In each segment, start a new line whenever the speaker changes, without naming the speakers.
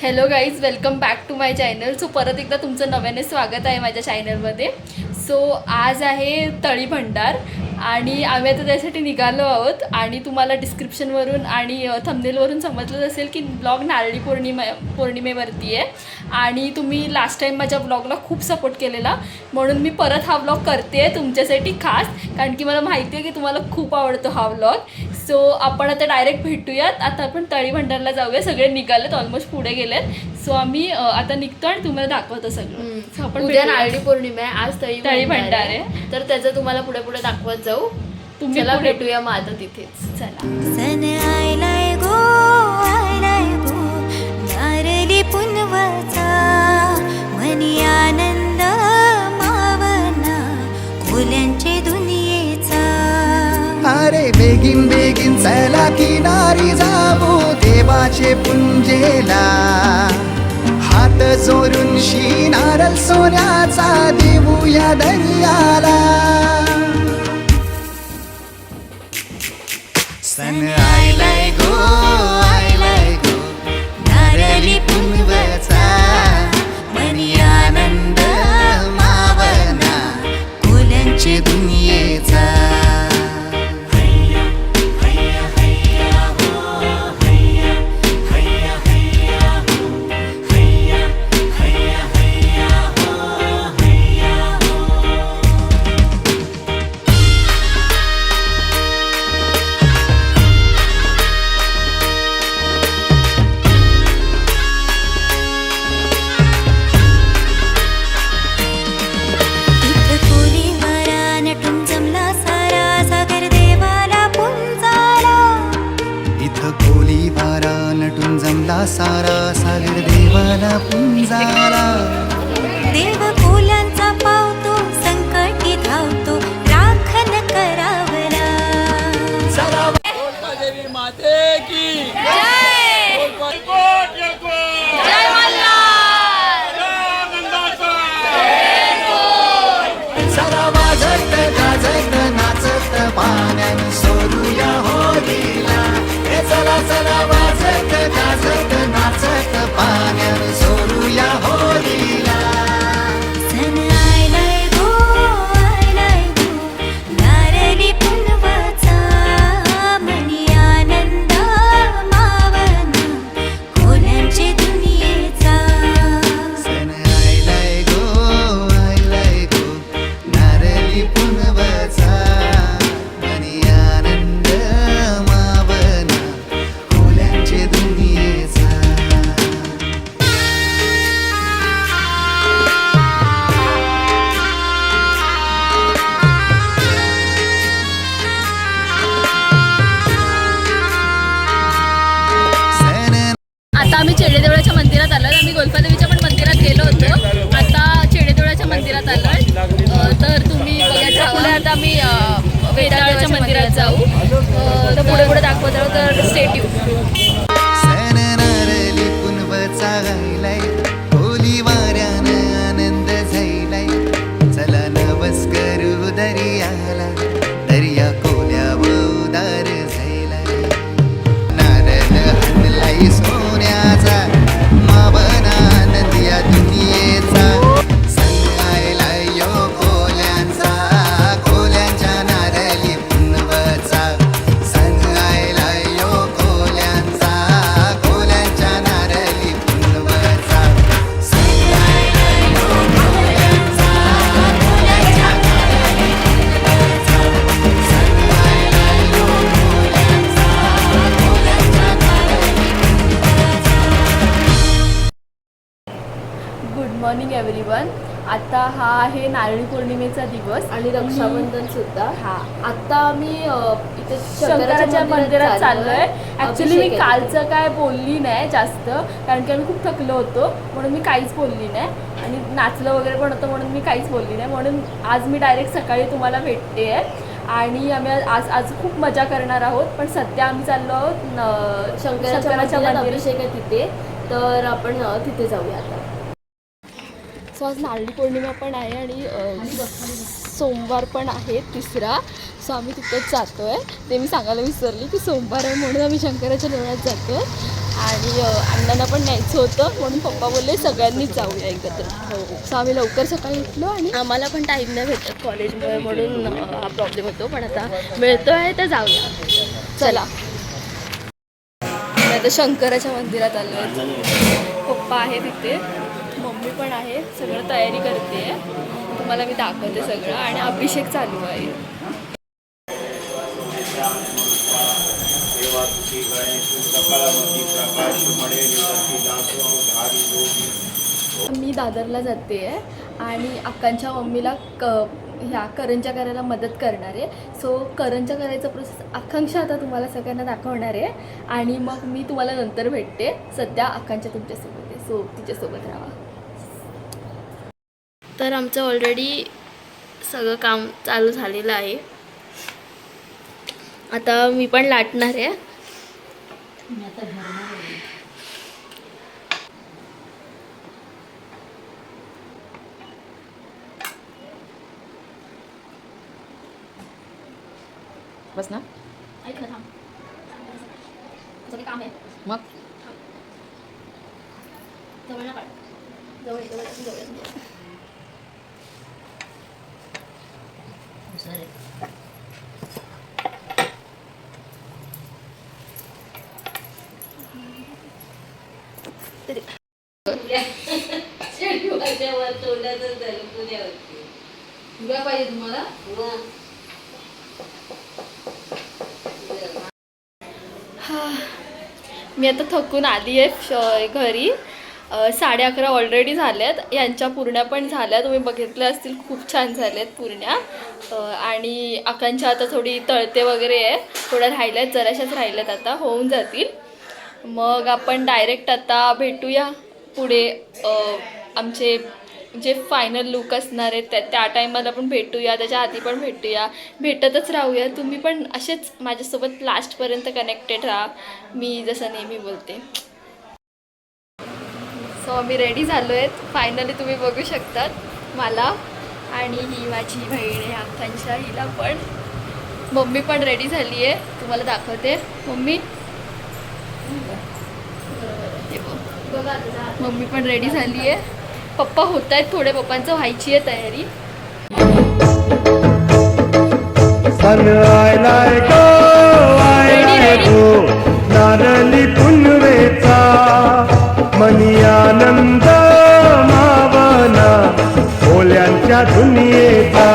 Hello guys, welcome back to my channel. So परत एकदा तुमचं नव्याने स्वागत आहे माझ्या चॅनलमध्ये. सो आज आहे तळी भंडार आणि आम्ही आता त्यासाठी निघालो आहोत. आणि तुम्हाला डिस्क्रिप्शनवरून आणि थंबनेलवरून समजलं असेल की ब्लॉग नारळी पौर्णिमेवरती आहे. आणि तुम्ही लास्ट टाईम माझ्या ब्लॉगला खूप सपोर्ट केलेला, म्हणून मी परत हा ब्लॉग करते आहे तुमच्यासाठी खास, कारण की मला माहिती आहे की तुम्हाला खूप आवडतो हा ब्लॉग. सो आपण आता डायरेक्ट भेटूयात. आता आपण तळी भंडारला जाऊया. सगळे निघालेत, ऑलमोस्ट पुढे गेलेत. सो आम्ही आता निघतो आणि तुम्हाला दाखवतो सगळं. सो आपण
उद्या नारळी पौर्णिमा आहे, आज
तळी भंडार आहे.
तर त्याचं तुम्हाला पुढे पुढे दाखवत जाऊ.
तुम्ही
चला भेटूया मग आता तिथेच.
चला.
सन आयलाय गो नारळी पुनवाचा, मनी आनंद मावना खोल्यांचे दुनियेचा.
अरे बेगीन बेगीन चला किनारी जाऊ देवाचे पुंजेला, हात जोडून नारळ सोन्याचा देऊया दर्याला. सन आयलाय गो नारळी पुनवाचा, मनी आनंद मावना खोल्यांचे दुनियेचा. सारा सागर देवाला पुंजाला.
देव फुलांचा पावतो, संकटी धावतो, राखण करावला.
देवी माते की
जय
सरा वाजत गाजत नाचत पाण्याने सोडूया होलीला. हे चला चला वाजत गाजत नाचत पाण्याने सोडूया होलीला.
सन आयलाय गो नारळी पुनवाचा, मनी आनंद मावना खोल्यांचे दुनियेचा.
सन आयलाय गो नारळी पुनवाचा, मनी आनंद मावना खोल्यांचे दुनियेचा.
आता आम्ही चेडेदेवळाच्या मंदिरात आलो. आम्ही गोल्फादेवीच्या पण मंदिरात गेलो होतो. आता चेडेदेवळाच्या मंदिरात आलो. तर तुम्ही बघायचं पुढे आता आम्ही वेताळाच्या मंदिरात जाऊ. तर पुढे पुढे दाखवत राहू, तर स्टे ट्यून.
सन नारळी पुनवाचा गायलाय, होली वाऱ्यानं आनंद झायलाय. चला नवस करू दर्याला, दर्या खोल्या उदार झायलाय. नारळ हणलाय सोन्याचा, मावना नदिया दुनियेचा. संगायलाय यो खोल्यांचा, खोल्यांच्या नारळी पुनवाचा. संगायलाय यो खोल्यांचा, खोल्यांच्या नारळी पुनवाचा. संगायलाय यो खोल्यांचा, खोल्यांच्या नारळी पुनवाचा. संगायलाय यो खोल्यांचा, खोल्यांच्या नारळी पुनवाचा.
Good morning everyone. आता हा आहे नारळी पौर्णिमेचा दिवस
आणि रक्षाबंधन सुद्धा.
हा.
आता आम्ही इथे
शंकराच्या मंदिरात चाललोय. ऍक्च्युली मी
अभिषेक आहे.
कालचं काय बोलली नाही जास्त, कारण की आम्ही खूप थकलो होतो, म्हणून मी काहीच बोलली नाही. आणि नाचलं वगैरे पण होतं, म्हणून मी काहीच बोलली नाही. म्हणून आज मी डायरेक्ट सकाळी तुम्हाला भेटते आहे. आणि आम्ही आज खूप मजा करणार आहोत. पण सध्या आम्ही चाललो आहोत
शंकराच्या
मंदिरात.
अभिषेक आहे तिथे, तर आपण तिथे जाऊया आता.
सो आज नारळी पौर्णिमा पण आहे आणि सोमवार पण आहे तिसरा. सो आम्ही तिथेच जातो आहे. ते मी सांगायला विसरली की सोमवार आहे म्हणून आम्ही शंकराच्या देवळात जातो आहे. आणि अण्णांना पण न्यायचं होतं म्हणून पप्पा बोलले सगळ्यांनीच जाऊया एकत्र. हो, सो आम्ही लवकर सकाळी उठलो आणि
आम्हाला पण टाईम नाही भेटत कॉलेजमुळे म्हणून हा प्रॉब्लेम होतो, पण आता मिळतो आहे तर जाऊया.
चला. आता शंकराच्या मंदिरात आलो आहे. पप्पा आहे तिथे, मम्मी पण आहे, सगळं तयारी करते. तुम्हाला मी दाखवते सगळं. आणि अभिषेक चालू आहे. मी दादरला जाते आहे आणि अक्कांच्या मम्मीला ह्या करंजा करायला मदत करणार आहे. सो करंजा करायचा प्रोसेस आकांक्षा आता तुम्हाला सगळ्यांना दाखवणार आहे आणि मग मी तुम्हाला नंतर भेटते. सध्या आकांक्षा तुमच्यासोबत आहे, सो तिच्यासोबत राहा.
तर आमचं ऑलरेडी सगळं काम चालू झालेलं आहे. आता मी पण लाटणार आहे.
बस ना.
ऐक ना, थांब. तुझं काम आहे
मग
जवळ ना काढ. जवळ
पाहिजे तुम्हाला. मी आता थकून आली आहे घरी. 11:30 ऑलरेडी झाल्यात. यांच्या पुरण्या पण झाल्या, तुम्ही बघितल्या असतील, खूप छान झाल्यात पुरण्या. आणि आकांक्षा आता थोडी तळते वगैरे आहे, थोड्या राहिल्यात, जराशाच राहिल्यात, आता होऊन जातील. मग आपण डायरेक्ट आता भेटूया पुढे. आमचे जे फायनल लुक असणार आहेत त्या टायमाला पण भेटूया, त्याच्या आधी पण भेटूया, भेटतच राहूया. तुम्ही पण असेच माझ्यासोबत लास्टपर्यंत कनेक्टेड राहा, मी जसं नेहमी बोलते. सो आम्ही रेडी झालो आहेत फायनली, तुम्ही बघू शकतात मला. आणि ही माझी बहीण आहे आकांक्षा, हिला पण. मम्मी पण रेडी झाली आहे, तुम्हाला दाखवते. मम्मी मम्मी पण रेडी झाली आहे. पप्पा होत आहेत थोडे, पप्पांचं व्हायची आहे तयारी.
नारली पुनवेचा मनी आनंद मावना ओल्यांच्या दुनियेचा.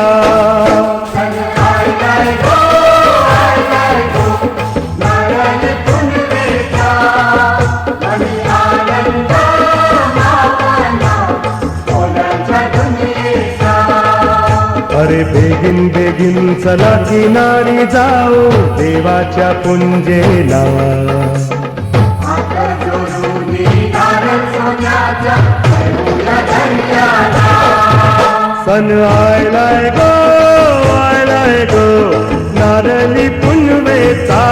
अरे बेगिन बेगिन चला किनारी जाऊ देवाच्या पुंजेला. सन आयलाय गो नारली पुनवेचा.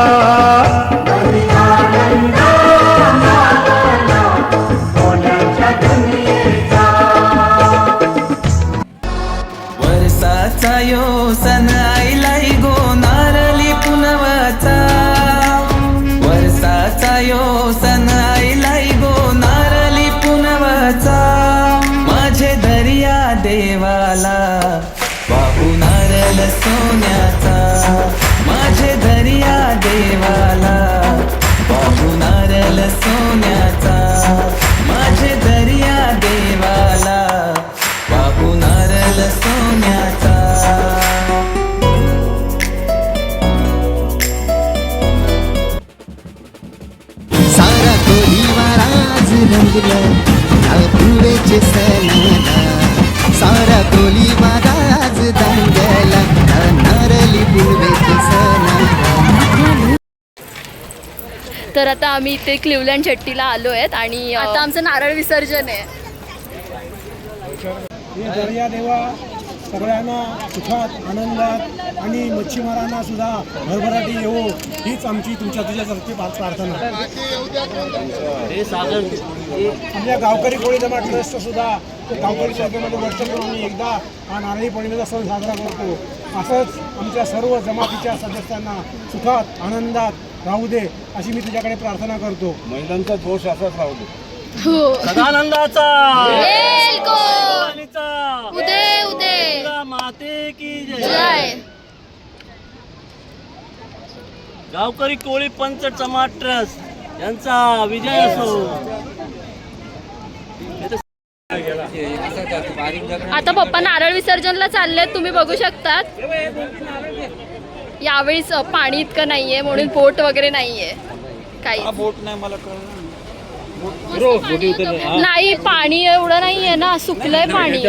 वर्षाचा यो सन आयलाय गो नारली पुनवाचा. वर्षाचा यो सन आयलाय गो नारली पुनवाचा. माझे दर्या देवाला वाहू नारळ सोन्याचा. माझे दर्या देवाला वाहू नारळ सोन्याचा. माझे दर्या देवाला वाहू नारळ सोन्याचा.
सारा कोलीवार आज रंगला पुनवेचे सणाला. सारा कोलीवार आज दांगला नारली पुनवेचे सणाला.
तर आता आम्ही इथे क्लिवलँड शेट्टीला आलो आहेत आणि आता आमचं नारळ विसर्जन आहे.
दर्या देवा सगळ्यांना सुखात आनंदात आणि मच्छीमारांना सुद्धा भरभराटी येवो हीच आमची तुझ्यासारखी प्रार्थना. आपल्या गावकरी कोळी जमा ट्रस्ट सुद्धा गावकरी संस्थेमध्ये वर्षभर आम्ही एकदा हा नारळी पौर्णिमेचा सण साजरा करतो. असंच आमच्या सर्व जमातीच्या सदस्यांना सुखात आनंदात राहू दे अशी मी तुझ्याकडे प्रार्थना करतो.
महिलांचा दोष असाच राहू दे.
हो.
सदानंदाचा
उदे उदे
माते की
जय.
गावकरी कोळी पंच समाज ट्रस्ट यांचा विजय असो.
आता पप्पा नारळ विसर्जनला चाललेत, तुम्ही बघू शकतात. यावेळीच पाणी इतकं नाहीये म्हणून बोट वगैरे नाहीये काही.
बोट नाही मला
नाही पाणी एवढं नाहीये ना, सुकलंय पाणी.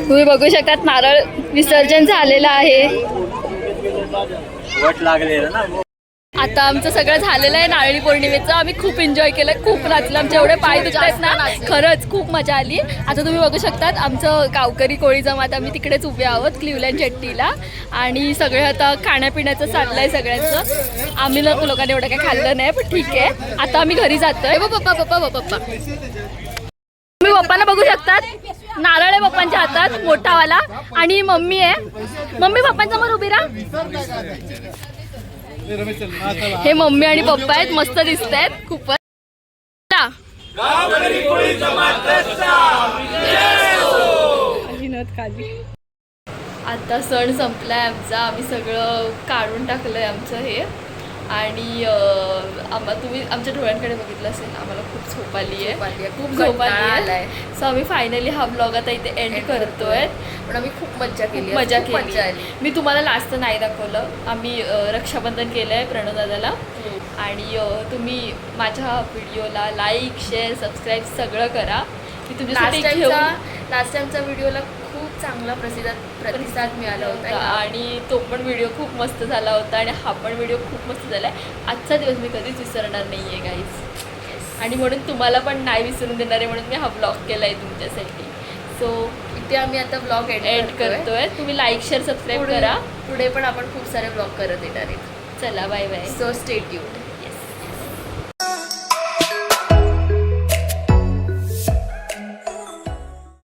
तुम्ही बघू शकतात नारळ विसर्जन झालेलं आहे.
वट लागलेलं ना.
आता आमचं सगळं झालेलं आहे नारळी पौर्णिमेचं. आम्ही खूप एन्जॉय केलं, खूप नाचलं. आमचे एवढे पाय दुखतात ना, खरंच खूप मजा आली. आता तुम्ही बघू शकतात आमचं गावकरी कोळी जमात आम्ही तिकडेच उभे आहोत क्लिवलँड जेट्टीला. आणि सगळे आता खाण्यापिण्याचं चाललं आहे सगळ्यांचं. आम्ही लोकांनी एवढं काही खाल्लं नाही, पण ठीक आहे. आता आम्ही घरी जातोय. पप्पा पप्पा पप्पा तुम्ही पप्पांना बघू शकतात, नारळ आहे पप्पांच्या हातात मोठावाला. आणि मम्मी आहे, मम्मी पप्पांसमोर उभी राहा. हे मम्मी आणि पप्पा आहेत, मस्त दिसत आहेत खूपच. आता सण संपलाय आमचा, आम्ही सगळं काढून टाकलंय आमचं हे. आणि तुम्ही आमच्या डोळ्यांकडे बघितलं असेल, आम्हाला खूप झोप आली आहे, खूप झोप आली आहे. सो आम्ही फायनली हा ब्लॉग आता इथे एंड करतोय.
पण आम्ही खूप मजा केली,
मजा
खूप मजा
केली.
आली.
मी तुम्हाला लास्ट नाही दाखवलं. आम्ही रक्षाबंधन केलं आहे प्रणव दादाला. आणि तुम्ही माझ्या व्हिडिओला लाईक शेअर सबस्क्राईब सगळं करा. मी तुमच्यासाठी
लास्ट टाइमचा व्हिडिओला खूप चांगला प्रतिसाद मिळाला होता.
आणि तो पण व्हिडिओ खूप मस्त झाला होता. आणि हा पण व्हिडिओ खूप मस्त झाला आहे. आजचा दिवस मी कधीच विसरणार नाही आहे गाईज. आणि म्हणून तुम्हाला पण नाही विसरून देणार आहे, म्हणून मी हा ब्लॉग केला आहे तुमच्यासाठी. सो
इथे आम्ही आता ब्लॉग
एंड करतोय. तुम्ही लाईक शेअर सबस्क्राईब करा.
पुढे पण आपण खूप सारे ब्लॉग करत येणार आहेत.
चला bye bye.
So stay tuned.